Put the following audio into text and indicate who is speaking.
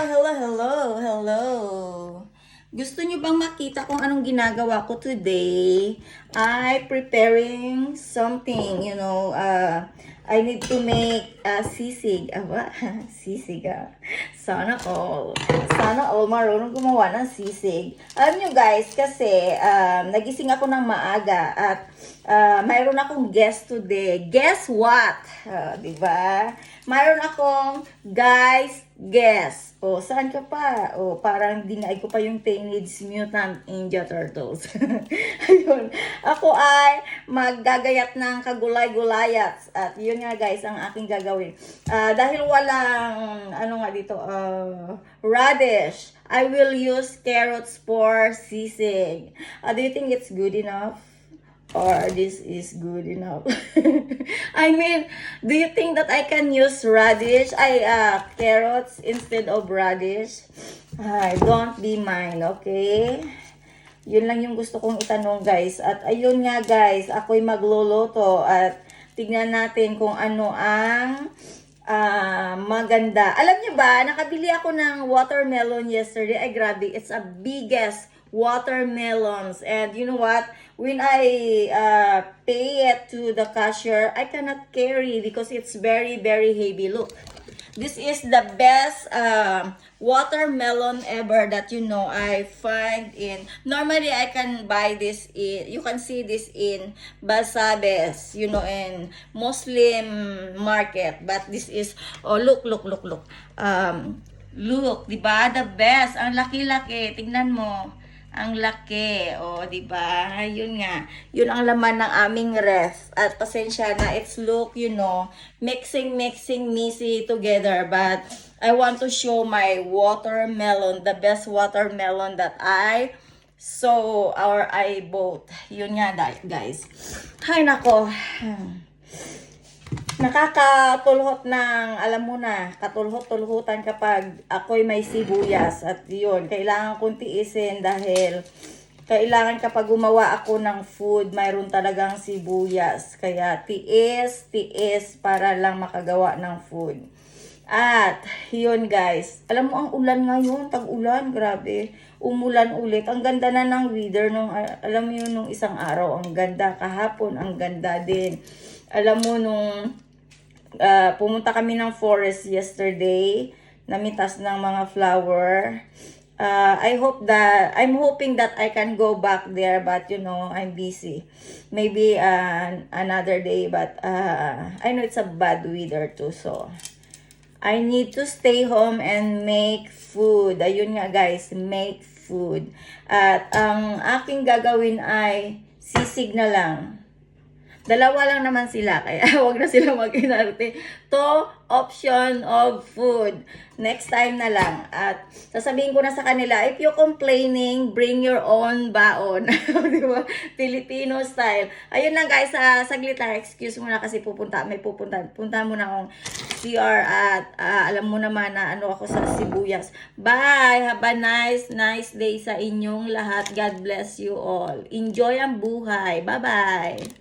Speaker 1: Hello. Gusto nyo bang makita kung anong ginagawa ko today? I preparing something, I need to make sisig. Aba, sisig Sana all. Sana all marunong gumawa ng sisig. Alam nyo guys, kasi nagising ako ng maaga at mayroon akong guest today. Guess what? Diba? Mayroon akong guest. O, saan ka pa? O, parang dinaig ko pa yung Teenage Mutant Ninja Turtles. Ayun. Ako ay maggagayat ng kagulay-gulayat. At yun nga guys, ang aking gagawin. Dahil walang, radish, I will use carrots for sisig. Do you think it's good enough? Or this is good enough? I mean, do you think that I can use carrots instead of radish? Don't be mine, okay? Yun lang yung gusto kong itanong guys. At ayun nga guys, ako'y magluluto at tignan natin kung ano ang maganda. Alam niyo ba, nakabili ako ng watermelon yesterday. Ay grabe, it's a biggest watermelons. And you know what? When I pay it to the cashier, I cannot carry because it's very, very heavy. Look, this is the best watermelon ever that I find in. Normally, I can buy this in, you can see this in Basabes, in Muslim market. But this is, oh, look. Look, diba? The best. Ang laki-laki. Tingnan mo. Ang laki, di ba? Yun nga. Yun ang laman ng aming ref. At pasensya na, it's look, mixing messy together. But I want to show my watermelon, the best watermelon that I saw or I bought. Yun nga, guys. Hay nako. Nakakatulhot ng, alam mo na, katulhot-tulhutan kapag ako'y may sibuyas. At yun, kailangan kong tiisin dahil kailangan kapag gumawa ako ng food, mayroon talagang sibuyas. Kaya tiis para lang makagawa ng food. At yun guys, alam mo ang ulan ngayon, tag-ulan, grabe. Umulan ulit. Ang ganda na ng weather nung, alam mo yun, nung isang araw, ang ganda. Kahapon, ang ganda din. Alam mo nung pumunta kami ng forest yesterday, namitas ng mga flower. I'm hoping that I can go back there, but I'm busy. Maybe another day, but I know it's a bad weather too, so I need to stay home and make food. Ayun nga guys, make food. At ang aking gagawin ay sisig na lang. Dalawa lang naman sila, kaya wag na sila mag-inarte. To option of food. Next time na lang. At sasabihin ko na sa kanila, if you're complaining, bring your own baon. Diba? Filipino style. Ayun lang guys, saglit lang. Excuse mo na kasi punta muna akong CR at alam mo naman na ako sa sibuyas. Bye! Have a nice day sa inyong lahat. God bless you all. Enjoy ang buhay. Bye-bye!